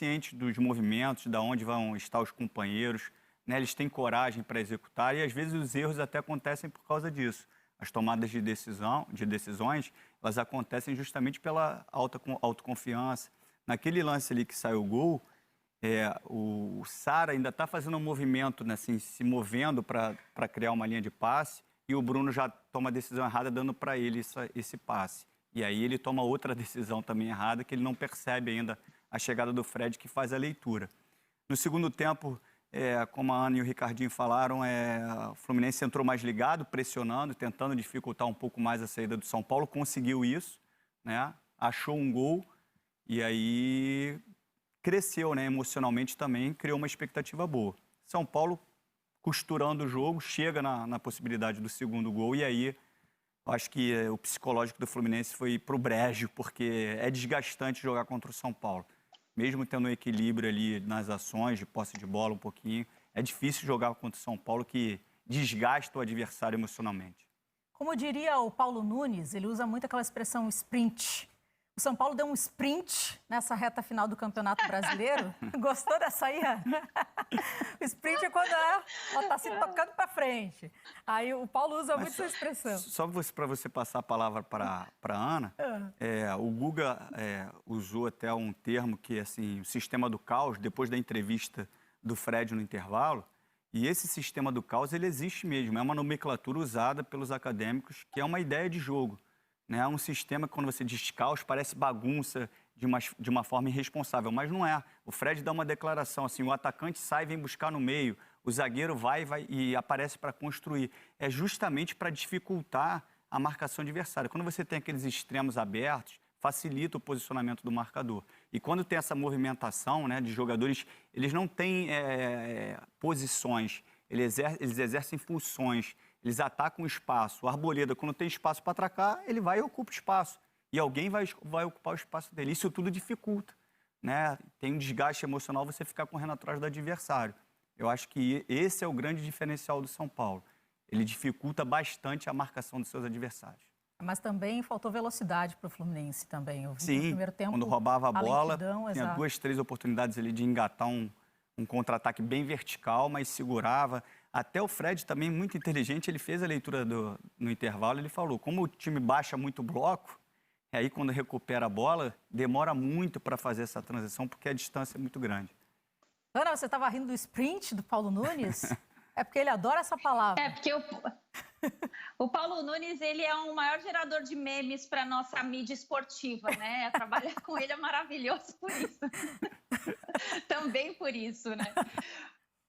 cientes dos movimentos, de onde vão estar os companheiros, né? Eles têm coragem para executar e, às vezes, os erros até acontecem por causa disso. As tomadas de decisões, elas acontecem justamente pela autoconfiança. Naquele lance ali que saiu o gol, o Sara ainda está fazendo um movimento, né, assim, se movendo para criar uma linha de passe, e o Bruno já toma a decisão errada, dando para ele esse passe. E aí ele toma outra decisão também errada, que ele não percebe ainda a chegada do Fred, que faz a leitura. No segundo tempo, como a Ana e o Ricardinho falaram, o Fluminense entrou mais ligado, pressionando, tentando dificultar um pouco mais a saída do São Paulo, conseguiu isso, né? Achou um gol e aí cresceu, né, emocionalmente também, criou uma expectativa boa. São Paulo, costurando o jogo, chega na possibilidade do segundo gol e aí eu acho que o psicológico do Fluminense foi pro brejo, porque é desgastante jogar contra o São Paulo. Mesmo tendo um equilíbrio ali nas ações, de posse de bola um pouquinho, é difícil jogar contra o São Paulo, que desgasta o adversário emocionalmente. Como diria o Paulo Nunes, ele usa muito aquela expressão sprint. O São Paulo deu um sprint nessa reta final do Campeonato Brasileiro. Gostou dessa aí, Ana? O sprint é quando ela está se tocando para frente. Aí o Paulo usa muito essa expressão. Só para você passar a palavra para a Ana, o Guga usou até um termo que, assim, o sistema do caos, depois da entrevista do Fred no intervalo, e esse sistema do caos, ele existe mesmo, é uma nomenclatura usada pelos acadêmicos, que é uma ideia de jogo. É um sistema que, quando você diz caos, parece bagunça de uma forma irresponsável, mas não é. O Fred dá uma declaração assim, o atacante sai e vem buscar no meio, o zagueiro vai e aparece para construir. É justamente para dificultar a marcação adversária. Quando você tem aqueles extremos abertos, facilita o posicionamento do marcador. E quando tem essa movimentação, né, de jogadores, eles não têm posições, eles exercem funções. Eles atacam o espaço. O Arboleda, quando tem espaço para atracar, ele vai e ocupa o espaço. E alguém vai ocupar o espaço dele. Isso tudo dificulta, né? Tem um desgaste emocional você ficar correndo atrás do adversário. Eu acho que esse é o grande diferencial do São Paulo. Ele dificulta bastante a marcação dos seus adversários. Mas também faltou velocidade para o Fluminense também. Eu vi Sim, no primeiro tempo, quando roubava a bola, lentidão, tinha exato. 2, 3 oportunidades ali de engatar um contra-ataque bem vertical, mas segurava. Até o Fred também, muito inteligente, ele fez a leitura no intervalo, ele falou, como o time baixa muito bloco, aí quando recupera a bola, demora muito para fazer essa transição, porque a distância é muito grande. Ana, você estava rindo do sprint do Paulo Nunes? É porque ele adora essa palavra. É, porque o Paulo Nunes, ele é um maior gerador de memes para nossa mídia esportiva, né? Trabalhar com ele é maravilhoso por isso. Também por isso, né?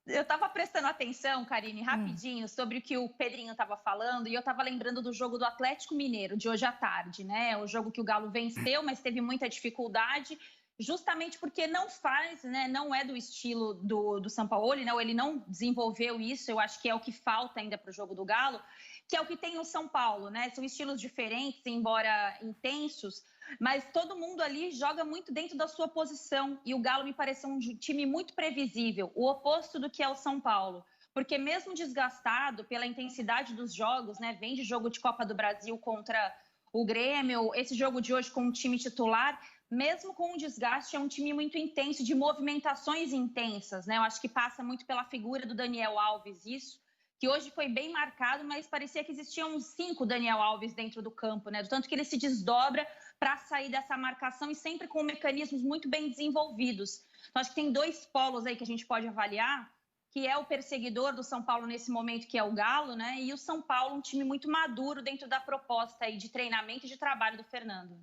Eu estava prestando atenção, Karine, rapidinho, sobre o que o Pedrinho estava falando, e eu estava lembrando do jogo do Atlético Mineiro, de hoje à tarde, né? O jogo que o Galo venceu, mas teve muita dificuldade, justamente porque não faz, né? Não é do estilo do Sampaoli, né? Ele não desenvolveu isso, eu acho que é o que falta ainda para o jogo do Galo, que é o que tem no São Paulo, né? São estilos diferentes, embora intensos, mas todo mundo ali joga muito dentro da sua posição. E o Galo me pareceu um time muito previsível, o oposto do que é o São Paulo. Porque mesmo desgastado pela intensidade dos jogos, né? Vem de jogo de Copa do Brasil contra o Grêmio, esse jogo de hoje com o time titular, mesmo com o desgaste, é um time muito intenso, de movimentações intensas, né? Eu acho que passa muito pela figura do Daniel Alves isso, que hoje foi bem marcado, mas parecia que existiam uns 5 Daniel Alves dentro do campo, né? Do tanto que ele se desdobra para sair dessa marcação e sempre com mecanismos muito bem desenvolvidos. Então, acho que tem 2 polos aí que a gente pode avaliar, que é o perseguidor do São Paulo nesse momento, que é o Galo, né? E o São Paulo, um time muito maduro dentro da proposta aí de treinamento e de trabalho do Fernando.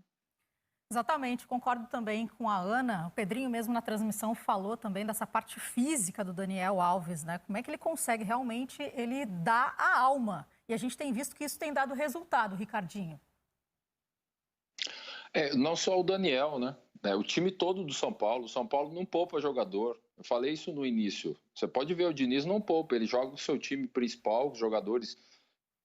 Exatamente, concordo também com a Ana. O Pedrinho mesmo na transmissão falou também dessa parte física do Daniel Alves, né? Como é que ele consegue realmente, ele dá a alma. E a gente tem visto que isso tem dado resultado, Ricardinho. Não só o Daniel, né? O time todo do São Paulo. O São Paulo não poupa jogador. Eu falei isso no início. Você pode ver, o Diniz não poupa. Ele joga o seu time principal, os jogadores,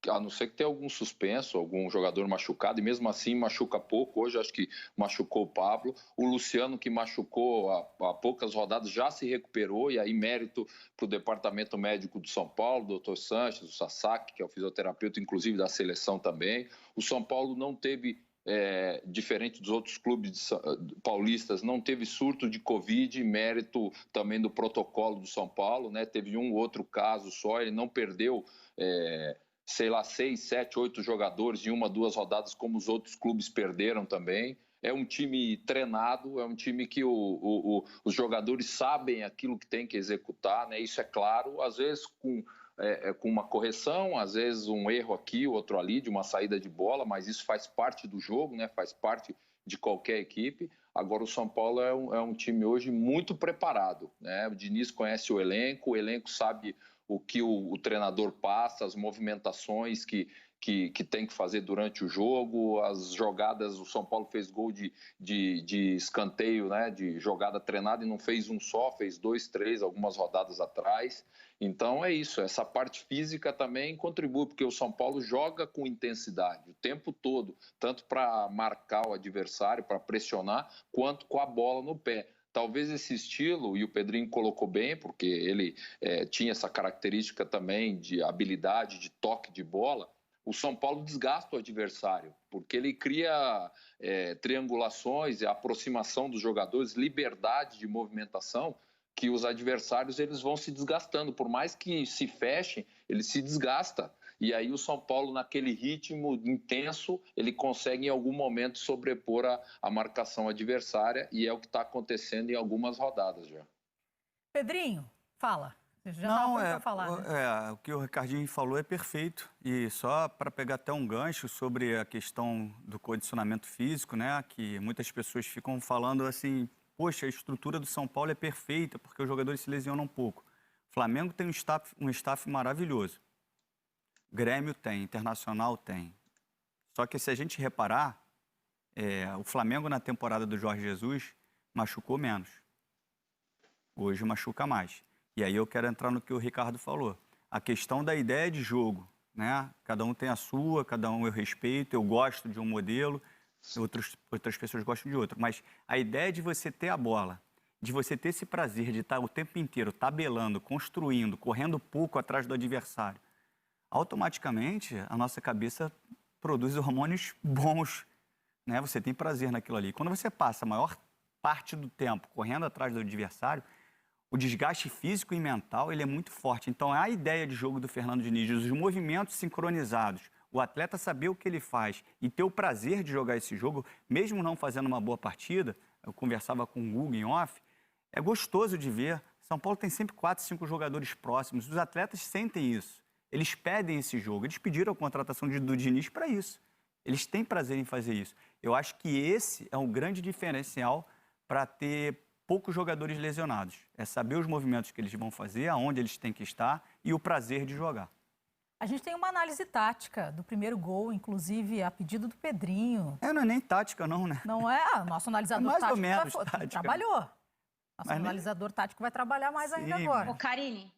a não ser que tenha algum suspenso, algum jogador machucado, e mesmo assim machuca pouco. Hoje acho que machucou o Pablo. O Luciano, que machucou há poucas rodadas, já se recuperou, e aí mérito para o departamento médico do São Paulo, o doutor Sanches, o Sasaki, que é o fisioterapeuta, inclusive da seleção também. O São Paulo não teve diferente dos outros clubes paulistas, não teve surto de Covid, mérito também do protocolo do São Paulo, né? Teve um outro caso só, ele não perdeu, sei lá, 6, 7, 8 jogadores em 1, 2 rodadas, como os outros clubes perderam também. É um time treinado, é um time que os jogadores sabem aquilo que tem que executar, né? Isso é claro, às vezes com uma correção, às vezes um erro aqui, outro ali, de uma saída de bola, mas isso faz parte do jogo, né? Faz parte de qualquer equipe. Agora o São Paulo é um time hoje muito preparado, né? O Diniz conhece o elenco sabe o que o treinador passa, as movimentações que tem que fazer durante o jogo, as jogadas. O São Paulo fez gol de escanteio, né? De jogada treinada, e não fez um só, fez 2, 3 algumas rodadas atrás. Então é isso, essa parte física também contribui, porque o São Paulo joga com intensidade o tempo todo, tanto para marcar o adversário, para pressionar, quanto com a bola no pé. Talvez esse estilo, e o Pedrinho colocou bem, porque ele tinha essa característica também de habilidade, de toque de bola. O São Paulo desgasta o adversário, porque ele cria triangulações, a aproximação dos jogadores, liberdade de movimentação, que os adversários eles vão se desgastando. Por mais que se fechem, ele se desgasta. E aí o São Paulo, naquele ritmo intenso, ele consegue em algum momento sobrepor a marcação adversária, e é o que está acontecendo em algumas rodadas já. Pedrinho, fala. Você já estava para falar, né? O que o Ricardinho falou é perfeito. E só para pegar até um gancho sobre a questão do condicionamento físico, né? Que muitas pessoas ficam falando assim, poxa, a estrutura do São Paulo é perfeita porque os jogadores se lesionam um pouco. O Flamengo tem um staff maravilhoso. Grêmio tem, Internacional tem. Só que se a gente reparar, o Flamengo na temporada do Jorge Jesus machucou menos. Hoje machuca mais. E aí eu quero entrar no que o Ricardo falou. A questão da ideia de jogo, né? Cada um tem a sua, cada um eu respeito, eu gosto de um modelo, outras pessoas gostam de outro. Mas a ideia de você ter a bola, de você ter esse prazer de estar o tempo inteiro tabelando, construindo, correndo pouco atrás do adversário, automaticamente a nossa cabeça produz hormônios bons, né? Você tem prazer naquilo ali. Quando você passa a maior parte do tempo correndo atrás do adversário, o desgaste físico e mental ele é muito forte. Então, a ideia de jogo do Fernando Diniz, os movimentos sincronizados, o atleta saber o que ele faz e ter o prazer de jogar esse jogo, mesmo não fazendo uma boa partida, eu conversava com o Guga em off, é gostoso de ver. São Paulo tem sempre 4, 5 jogadores próximos. Os atletas sentem isso. Eles pedem esse jogo. Eles pediram a contratação do Diniz para isso. Eles têm prazer em fazer isso. Eu acho que esse é um grande diferencial para ter poucos jogadores lesionados. É saber os movimentos que eles vão fazer, aonde eles têm que estar e o prazer de jogar. A gente tem uma análise tática do primeiro gol, inclusive a pedido do Pedrinho. Não é nem tática não, né? Não é? Nosso analisador mais tático ou menos tática. Trabalhou. Nosso Mas analisador tático vai trabalhar mais ainda agora. Ô, Karine,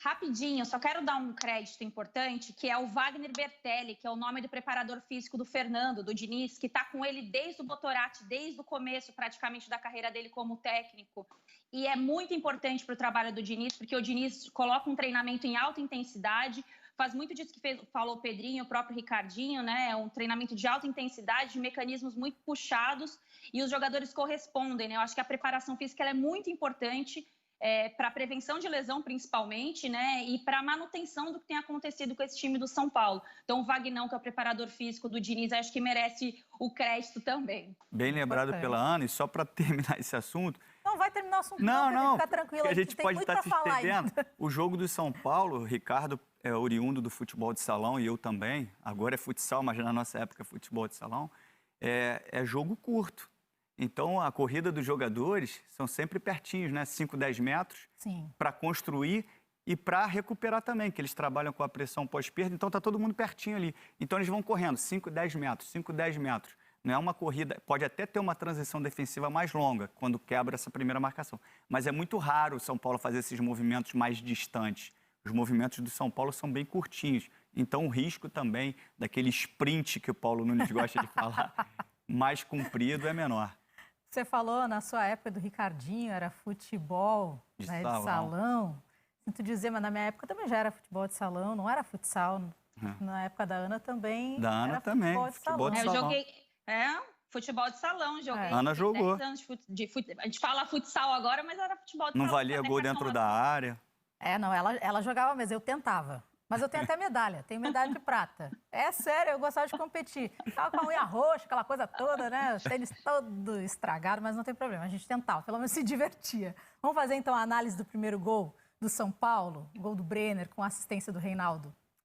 Rapidinho, só quero dar um crédito importante, que é o Wagner Bertelli, que é o nome do preparador físico do Fernando, do Diniz, que está com ele desde o Botorati, desde o começo praticamente da carreira dele como técnico. E é muito importante para o trabalho do Diniz, porque o Diniz coloca um treinamento em alta intensidade, faz muito disso que falou o Pedrinho, o próprio Ricardinho, né? É um treinamento de alta intensidade, de mecanismos muito puxados, e os jogadores correspondem, né? Eu acho que a preparação física ela é muito importante, para a prevenção de lesão, principalmente, né? E para a manutenção do que tem acontecido com esse time do São Paulo. Então, o Vagnão, que é o preparador físico do Diniz, acho que merece o crédito também. Bem lembrado pela Ana, e só para terminar esse assunto... Não vai terminar o assunto, não, fica tranquilo, a gente pode estar se estendendo. Ainda. O jogo do São Paulo, o Ricardo é oriundo do futebol de salão, e eu também. Agora é futsal, mas na nossa época é futebol de salão. É jogo curto. Então, a corrida dos jogadores são sempre pertinhos, né? 5, 10 metros para construir e para recuperar também, que eles trabalham com a pressão pós-perda, então está todo mundo pertinho ali. Então, eles vão correndo 5, 10 metros, 5, 10 metros. Não é uma corrida, pode até ter uma transição defensiva mais longa, quando quebra essa primeira marcação. Mas é muito raro o São Paulo fazer esses movimentos mais distantes. Os movimentos do São Paulo são bem curtinhos. Então, o risco também daquele sprint que o Paulo Nunes gosta de falar, mais comprido, é menor. Você falou na sua época do Ricardinho, era futebol de salão. Sinto dizer, mas na minha época também já era futebol de salão, não era futsal. Na época da Ana também. Da Ana era também, futebol de futebol de salão. Eu salão. joguei futebol de salão, joguei. Ana jogou. 10 anos a gente fala futsal agora, mas era futebol de Não salão. valia até gol cartão dentro da azul. área. Não, ela jogava mesmo, eu tentava. Mas eu tenho até medalha, tenho medalha de prata. É sério, eu gostava de competir. Tava com a unha roxa, aquela coisa toda, né? O tênis todo estragado, mas não tem problema, a gente tentava, pelo menos se divertia. Vamos fazer então a análise do primeiro gol do São Paulo, o gol do Brenner com a assistência do Reinaldo.